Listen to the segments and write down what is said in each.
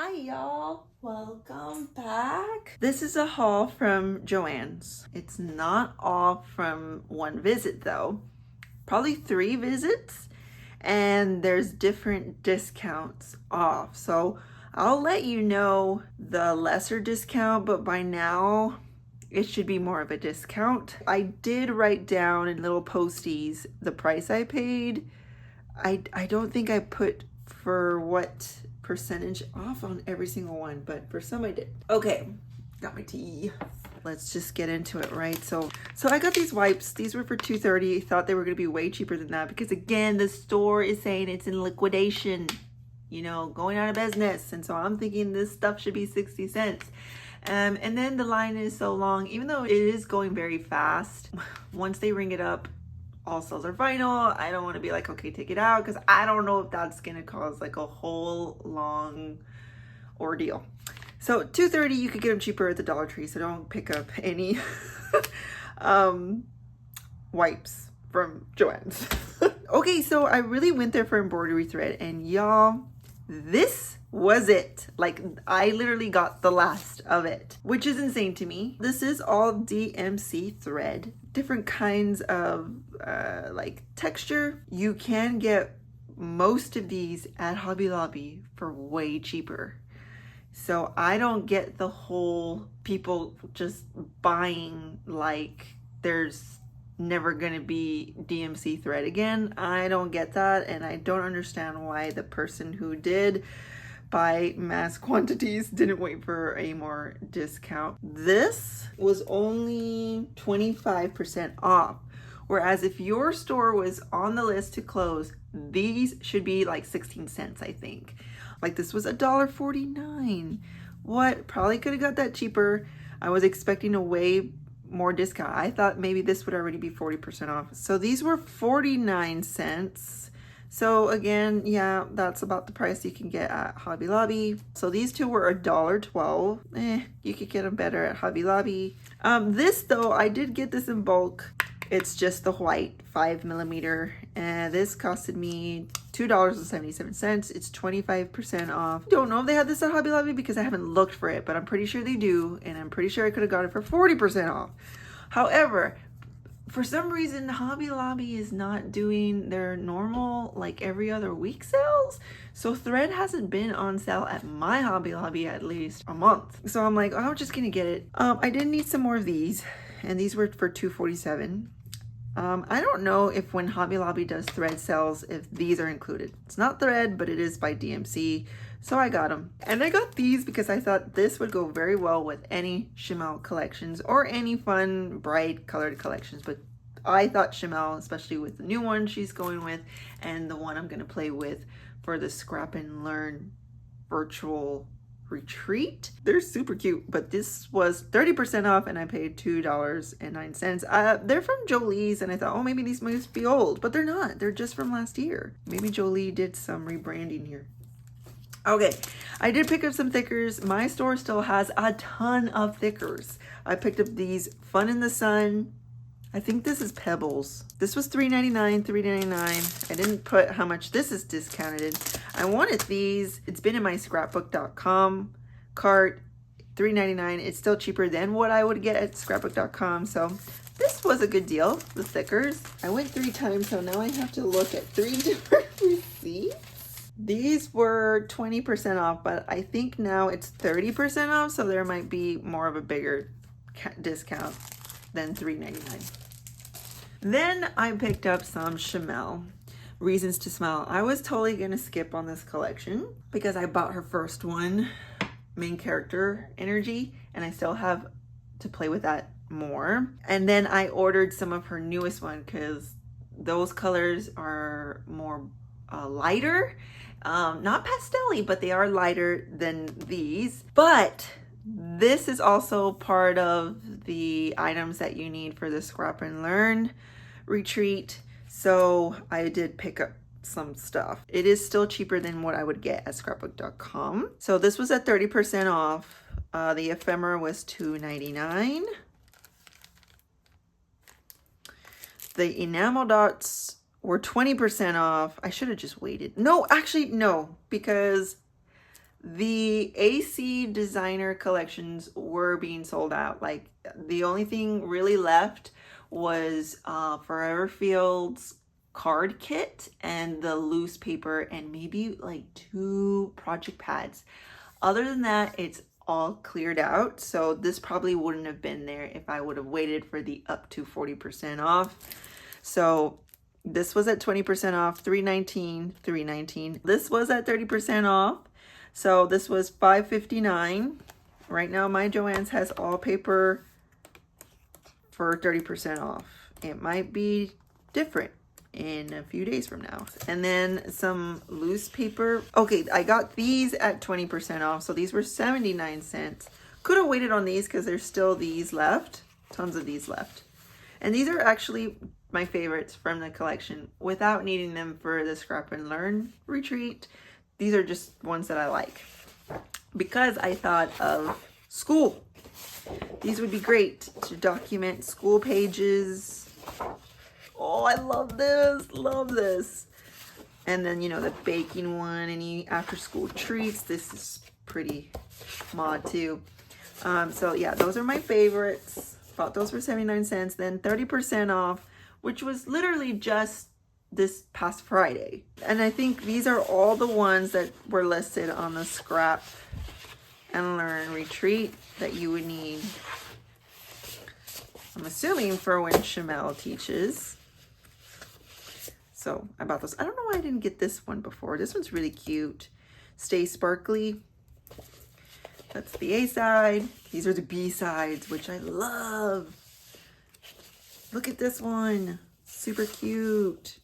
Hi y'all, welcome back. This is a haul from JoAnn's. It's not all from one visit though, probably 3 visits, and there's different discounts off. So I'll let you know the lesser discount, but by now it should be more of a discount. I did write down in little posties the price I paid. I don't think I put for what percentage off on every single one, but for some I did. Okay, got my tea. Let's just get into it, right? So I got these wipes. These were for $2.30. Thought they were gonna be way cheaper than that because again, the store is saying it's in liquidation, you know, going out of business. And so I'm thinking this stuff should be 60 cents. And then the line is so long, even though it is going very fast. Once they ring it up, all cells are final. I don't want to be like, okay, take it out, because I don't know if that's gonna cause like a whole long ordeal. So $2.30, you could get them cheaper at the Dollar Tree, so don't pick up any wipes from JoAnn's. Okay, so I really went there for embroidery thread, and y'all, this was it. Like, I literally got the last of it, which is insane to me. This is all DMC thread, different kinds of like texture. You can get most of these at Hobby Lobby for way cheaper. So I don't get the whole people just buying like there's never gonna be DMC thread again. I don't get that, and I don't understand why the person who did buy mass quantities didn't wait for a more discount. This was only 25% off, whereas if your store was on the list to close, these should be like 16 cents, I think. Like, this was $1.49. What? Probably could have got that cheaper. I was expecting a way more discount. I thought maybe this would already be 40% off. So these were 49 cents. So again, yeah, that's about the price you can get at Hobby Lobby. So these two were $1.12. You could get them better at Hobby Lobby. This though, I did get this in bulk. It's just the white 5mm, and this costed me $2.77. It's 25% off. Don't know if they had this at Hobby Lobby because I haven't looked for it, but I'm pretty sure they do, and I'm pretty sure I could have got it for 40% off. However, for some reason, Hobby Lobby is not doing their normal, like every other week sales. So thread hasn't been on sale at my Hobby Lobby at least a month. So I'm like, oh, I'm just gonna get it. I did need some more of these, and these were for $2.47. I don't know if when Hobby Lobby does thread sales, if these are included. It's not thread, but it is by DMC. So I got them. And I got these because I thought this would go very well with any Shimel collections or any fun, bright colored collections. But I thought Shimel, especially with the new one she's going with and the one I'm going to play with for the Scrap and Learn virtual retreat. They're super cute, but this was 30% off and I paid $2.09. They're from Jolie's, and I thought, oh, maybe these must be old, but they're not. They're just from last year. Maybe Jolie did some rebranding here. Okay, I did pick up some thickers. My store still has a ton of thickers. I picked up these Fun in the Sun. I think this is Pebbles. This was $3.99, $3.99. I didn't put how much this is discounted. I wanted these. It's been in my scrapbook.com cart, $3.99. It's still cheaper than what I would get at scrapbook.com. So this was a good deal, the thickers. I went 3 times, so now I have to look at 3 different receipts. These were 20% off, but I think now it's 30% off, so there might be more of a bigger discount than $3.99. Then I picked up some Shimel Reasons to Smile. I was totally gonna skip on this collection because I bought her first one, Main Character Energy, and I still have to play with that more. And then I ordered some of her newest one because those colors are more lighter, not pastel-y, but they are lighter than these. But this is also part of the items that you need for the Scrap and Learn retreat. So I did pick up some stuff. It is still cheaper than what I would get at scrapbook.com. So this was at 30% off. The ephemera was $2.99. The enamel dots were 20% off. I should have just waited. No, actually, no, because The AC designer collections were being sold out. Like the only thing really left was Forever Field's card kit and the loose paper and maybe like 2 project pads. Other than that, it's all cleared out. So this probably wouldn't have been there if I would have waited for the up to 40% off. So this was at 20% off, $319, $319. This was at 30% off. So this was $559. Right now my JoAnn's has all paper for 30% off. It might be different in a few days from now. And then some loose paper. Okay, I got these at 20% off. So these were 79 cents. Could have waited on these because there's still these left. Tons of these left. And these are actually my favorites from the collection without needing them for the Scrap and Learn retreat. These are just ones that I like because I thought of school. These would be great to document school pages. Oh, I love this, love this. And then, you know, the baking one, any after school treats. This is pretty mod too. So yeah, those are my favorites. Bought those for 79 cents, then 30% off, which was literally just this past Friday. And I think these are all the ones that were listed on the Scrap and Learn retreat that you would need. I'm assuming for when Shamel teaches. So I bought those. I don't know why I didn't get this one before. This one's really cute. Stay Sparkly. That's the A side. These are the B sides, which I love. Look at this one. Super cute.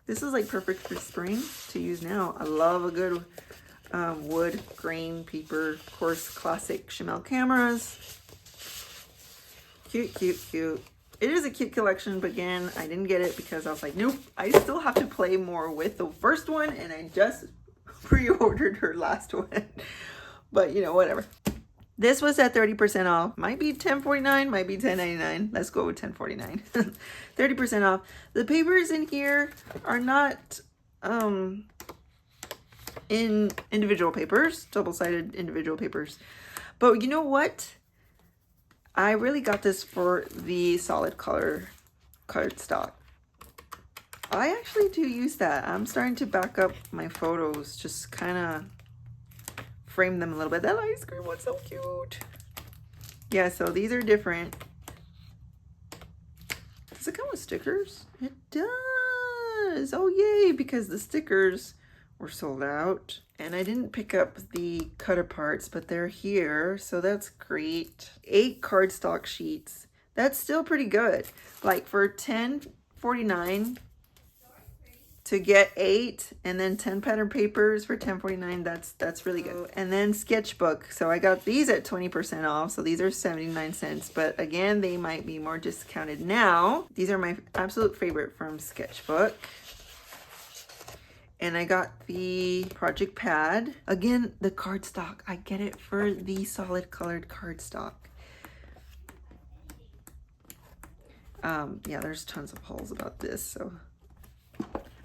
This is like perfect for spring to use now. I love a good wood grain paper. Of course, classic Shamel cameras. Cute, cute, cute. It is a cute collection, but again, I didn't get it because I was like, nope, I still have to play more with the first one, and I just pre-ordered her last one. But, you know, whatever. This was at 30% off. Might be $10.49, might be $10.99. Let's go with $10.49. 30% off. The papers in here are not in individual papers, double-sided individual papers. But you know what? I really got this for the solid color cardstock. I actually do use that. I'm starting to back up my photos, just kind of frame them a little bit. That ice cream was so cute. Yeah, so these are different. Does it come with stickers? It does. Oh, yay, because the stickers were sold out. And I didn't pick up the cut aparts, but they're here, so that's great. 8 cardstock sheets. That's still pretty good. Like for $10.49 to get 8, and then 10 pattern papers for $10.49. That's really good. And then sketchbook. So I got these at 20% off. So these are 79 cents, but again, they might be more discounted now. These are my absolute favorite from Sketchbook. And I got the project pad. Again, the cardstock. I get it for the solid colored cardstock. Yeah, there's tons of hauls about this. So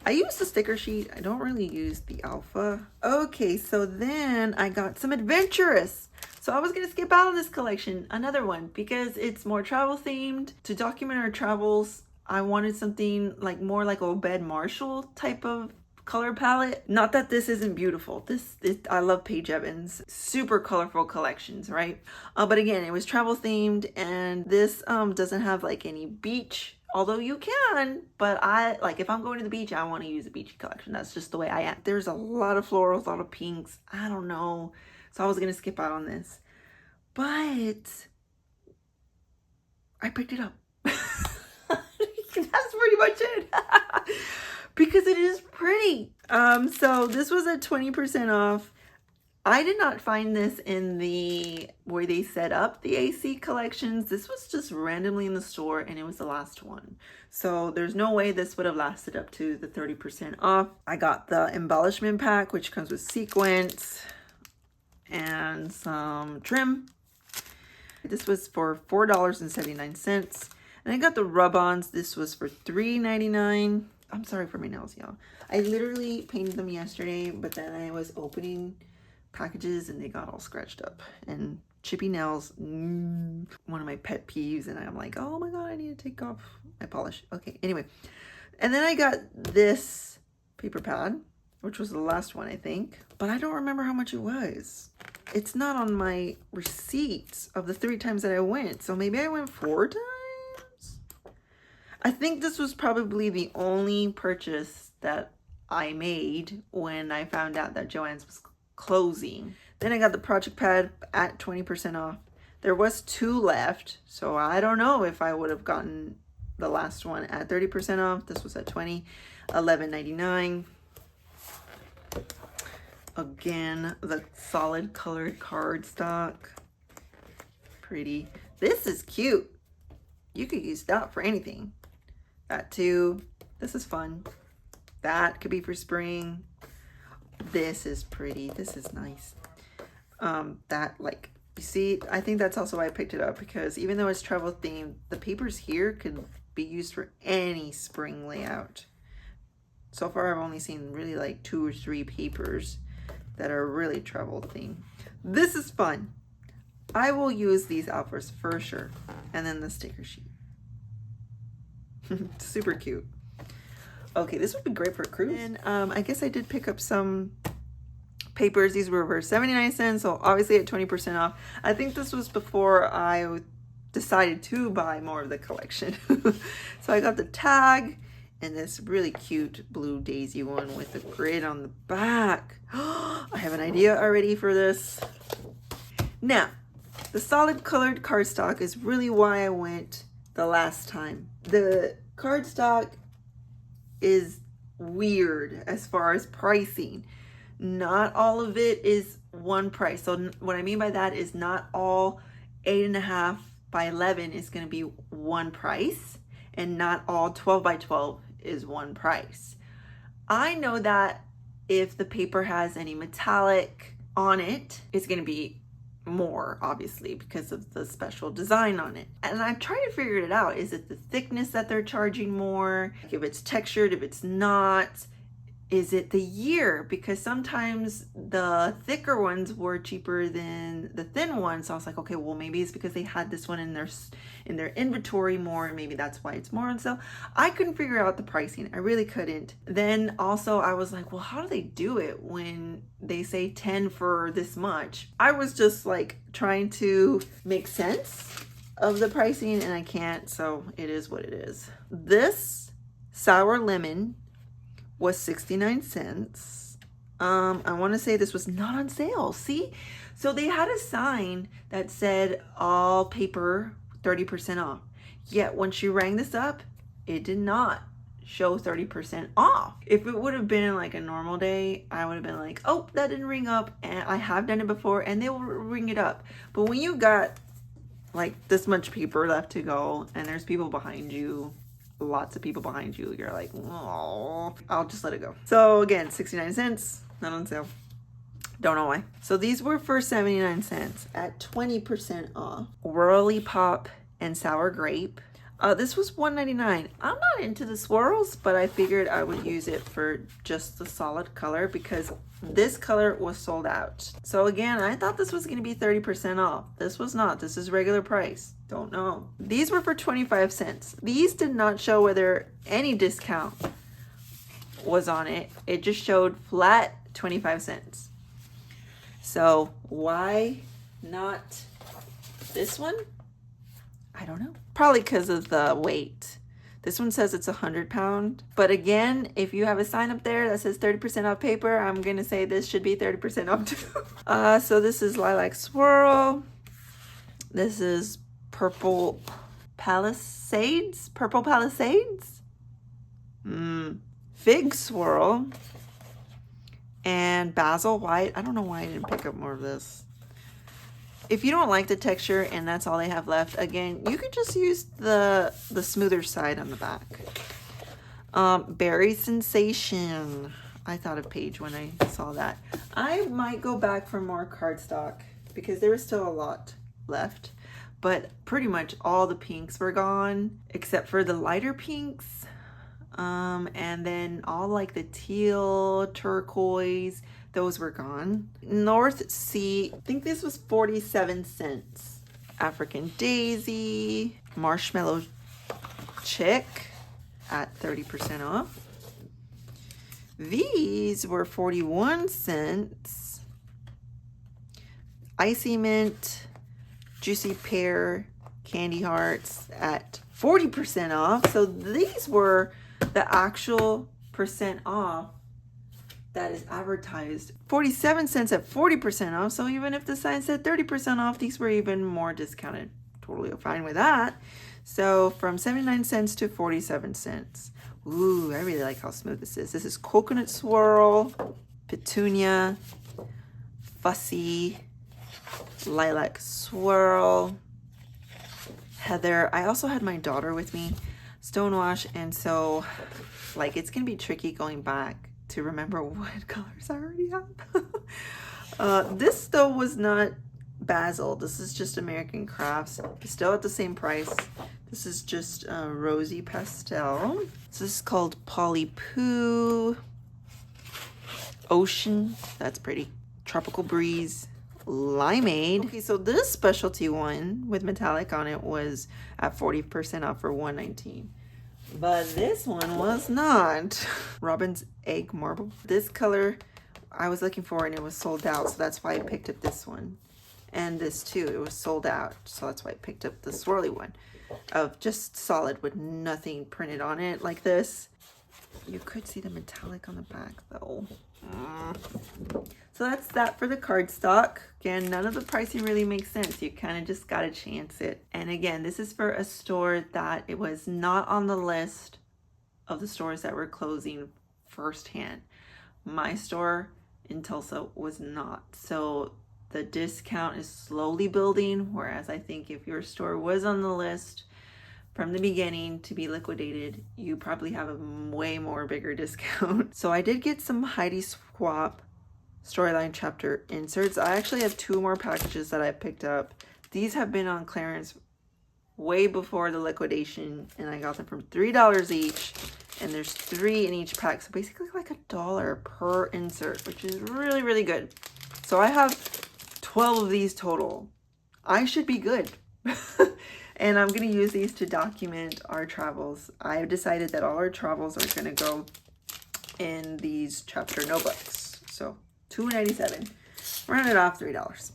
I use the sticker sheet. I don't really use the alpha. Okay, so then I got some adventurous. So I was gonna skip out of this collection, another one, because it's more travel themed. To document our travels, I wanted something like more like a Obed Marshall type of color palette. Not that this isn't beautiful. I love Paige Evans. Super colorful collections, right? But again, it was travel themed, and this doesn't have like any beach, although you can, but I like if I'm going to the beach, I want to use a beachy collection. That's just the way I am. There's a lot of florals, a lot of pinks. I don't know. So I was gonna skip out on this, but I picked it up. That's pretty much it. Because it is pretty. So this was at 20% off. I did not find this in the where they set up the AC collections. This was just randomly in the store, and it was the last one. So there's no way this would have lasted up to the 30% off. I got the embellishment pack, which comes with sequins and some trim. This was for $4.79. And I got the rub-ons. This was for $3.99. I'm sorry for my nails, y'all. I literally painted them yesterday, but then I was opening packages and they got all scratched up. And chippy nails, one of my pet peeves, and I'm like, oh my god, I need to take off my polish. Okay, anyway. And then I got this paper pad, which was the last one, I think. But I don't remember how much it was. It's not on my receipts of the 3 times that I went. So maybe I went 4 times? I think this was probably the only purchase that I made when I found out that JoAnn's was closing. Then I got the project pad at 20% off. There was 2 left, so I don't know if I would have gotten the last one at 30% off. This was at 20, $11.99. Again, the solid colored cardstock. Pretty. This is cute. You could use that for anything. That too. This is fun. That could be for spring. This is pretty. This is nice. That, like, you see, I think that's also why I picked it up, because even though it's travel themed, the papers here could be used for any spring layout. So far I've only seen really like 2 or 3 papers that are really travel themed. This is fun. I will use these outfits for sure. And then the sticker sheet. Super cute. Okay, this would be great for a cruise. And I guess I did pick up some papers. These were for 79 cents, so obviously at 20% off. I think this was before I decided to buy more of the collection. So I got the tag and this really cute blue daisy one with the grid on the back. I have an idea already for this. Now, the solid colored cardstock is really why I went the last time. The cardstock is weird as far as pricing. Not all of it is one price. So what I mean by that is not all 8.5 by 11 is going to be one price, and not all 12 by 12 is one price. I know that if the paper has any metallic on it, it's going to be more, obviously, because of the special design on it. And I'm trying to figure it out. Is it the thickness that they're charging more? If it's textured, if it's not? Is it the year? Because sometimes the thicker ones were cheaper than the thin ones. So I was like, okay, well, maybe it's because they had this one in their inventory more, and maybe that's why it's more on sale. I couldn't figure out the pricing. I really couldn't. Then also I was like, well, how do they do it when they say 10 for this much? I was just like trying to make sense of the pricing, and I can't, so it is what it is. This sour lemon was 69 cents. I want to say this was not on sale. See? So they had a sign that said all paper 30% off. Yet when she rang this up, it did not show 30% off. If it would have been like a normal day, I would have been like, oh, that didn't ring up, and I have done it before, and they will ring it up. But when you got like this much paper left to go and there's people behind you, lots of people behind you, you're like, oh, I'll just let it go. So again, 69 cents, not on sale. Don't know why. So these were for 79 cents at 20% off. Whirly Pop and Sour Grape. This was $1.99. I'm not into the swirls, but I figured I would use it for just the solid color because this color was sold out. So again, I thought this was going to be 30% off. This was not. This is regular price. Don't know. These were for 25 cents. These did not show whether any discount was on it. It just showed flat 25 cents. So why not this one? I don't know. Probably because of the weight. This one says it's 100 pounds. But again, if you have a sign up there that says 30% off paper, I'm going to say this should be 30% off too. So this is Lilac Swirl. This is Purple Palisades. Purple Palisades. Fig Swirl. And Basil White. I don't know why I didn't pick up more of this. If you don't like the texture and that's all they have left, again, you could just use the smoother side on the back. Berry Sensation. I thought of Paige when I saw that. I might go back for more cardstock because there was still a lot left. But pretty much all the pinks were gone except for the lighter pinks. And then all like the teal, turquoise, those were gone. North Sea, I think this was 47 cents. African Daisy, Marshmallow Chick at 30% off. These were 41 cents. Icy Mint, Juicy Pear, Candy Hearts at 40% off. So these were the actual percent off that is advertised. 47 cents at 40% off. So even if the sign said 30% off, these were even more discounted. Totally fine with that. So from 79 cents to 47 cents. Ooh, I really like how smooth this is. This is Coconut Swirl, Petunia, Fussy, Lilac Swirl, Heather. I also had my daughter with me, Stonewash, and so like it's gonna be tricky going back to remember what colors I already have. This though was not Basil. This is just American Crafts. It's still at the same price. This is just Rosy Pastel. So this is called Polly Poo. Ocean, that's pretty. Tropical Breeze. Limeade. Okay, so this specialty one with metallic on it was at 40% off for $119. But this one was not. Robin's Egg Marble. This color I was looking for and it was sold out, so that's why I picked up this one. And this too, it was sold out, so that's why I picked up the swirly one of just solid with nothing printed on it like this. You could see the metallic on the back though. So that's that for the cardstock. Again, none of the pricing really makes sense. You kind of just gotta chance it. And again, this is for a store that it was not on the list of the stores that were closing firsthand. My store in Tulsa was not. So the discount is slowly building, whereas I think if your store was on the list from the beginning to be liquidated, you probably have a way more bigger discount. So I did get some Heidi Swap Storyline Chapter inserts. I actually have 2 more packages that I picked up. These have been on clearance way before the liquidation, and I got them for $3 each, and there's 3 in each pack, so basically like $1 per insert, which is really, really good. So I have 12 of these total. I should be good. And I'm going to use these to document our travels. I've decided that all our travels are going to go in these chapter notebooks. So $2.97. Rounded off $3.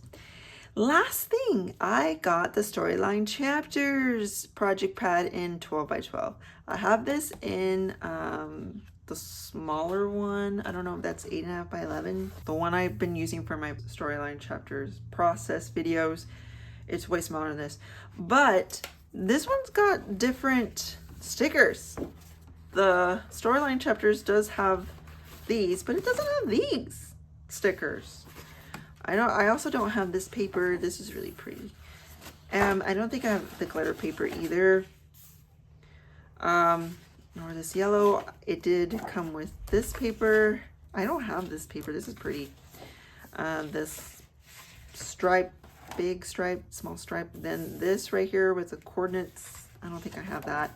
Last thing, I got the Storyline Chapters project pad in 12 by 12. I have this in the smaller one. I don't know if that's 8.5 by 11. The one I've been using for my Storyline Chapters process videos. It's way smaller than this, but this one's got different stickers. The Storyline Chapters does have these, but it doesn't have these stickers. I also don't have this paper. This is really pretty. I don't think I have the glitter paper either. Nor this yellow. It did come with this paper. I don't have this paper. This is pretty. This stripe. Big stripe, small stripe, then this right here with the coordinates. I don't think I have that.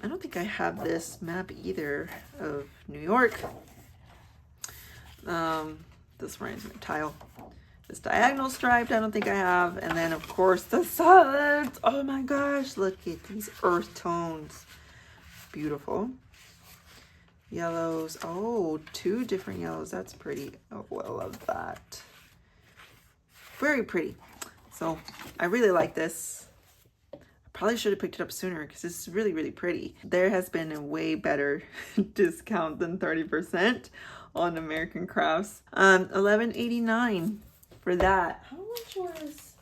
I don't think I have this map either of New York. This reminds me of tile. This diagonal striped, I don't think I have. And then of course the solids. Oh my gosh, look at these earth tones. Beautiful. Yellows. Oh, 2 different yellows. That's pretty. Oh, I love that. Very pretty. So I really like this. I probably should have picked it up sooner because this is really, really pretty. There has been a way better discount than 30% on American Crafts. $11.89 for that. How much was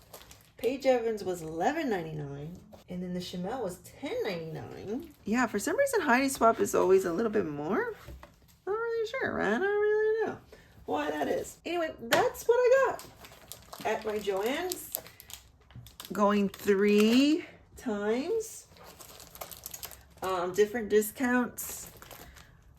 Paige Evans was $11.99, and then the Chanel was $10.99. Yeah, for some reason Heidi Swap is always a little bit more. Not really sure, right? I don't really know why that is. Anyway, that's what I got at my JoAnn's, going 3 times. Different discounts.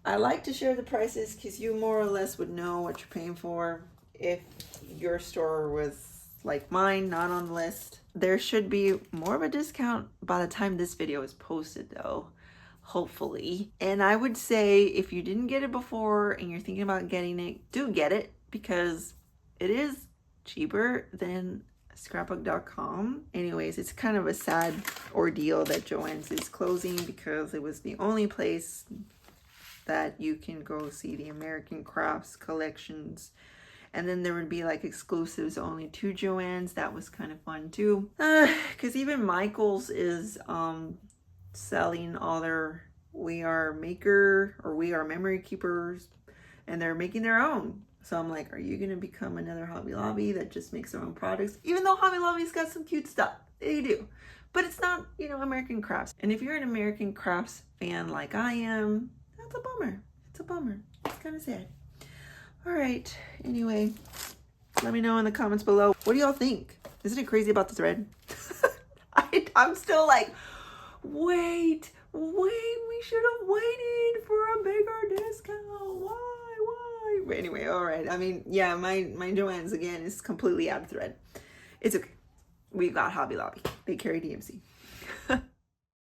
I like to share the prices because you more or less would know what you're paying for if your store was like mine, not on the list. There should be more of a discount by the time this video is posted though. hopefully. And I would say if you didn't get it before and you're thinking about getting it, do get it, because it is cheaper than scrapbook.com. Anyways, it's kind of a sad ordeal that JoAnn's is closing, because it was the only place that you can go see the American crafts collections. And then there would be like exclusives only to JoAnn's. That was kind of fun too. Because even Michael's is selling all their We Are Maker or We Are Memory Keepers, and they're making their own. So I'm like, are you going to become another Hobby Lobby that just makes their own products? Even though Hobby Lobby's got some cute stuff. They do. But it's not, you know, American crafts. And if you're an American crafts fan like I am, that's a bummer. It's a bummer. It's kind of sad. All right. Anyway, let me know in the comments below. What do y'all think? Isn't it crazy about the thread? I'm still like, wait, we should have waited for a bigger discount. Why? But anyway, all right. I mean, yeah, my JoAnn's again is completely out of thread. It's okay. We got Hobby Lobby. They carry DMC.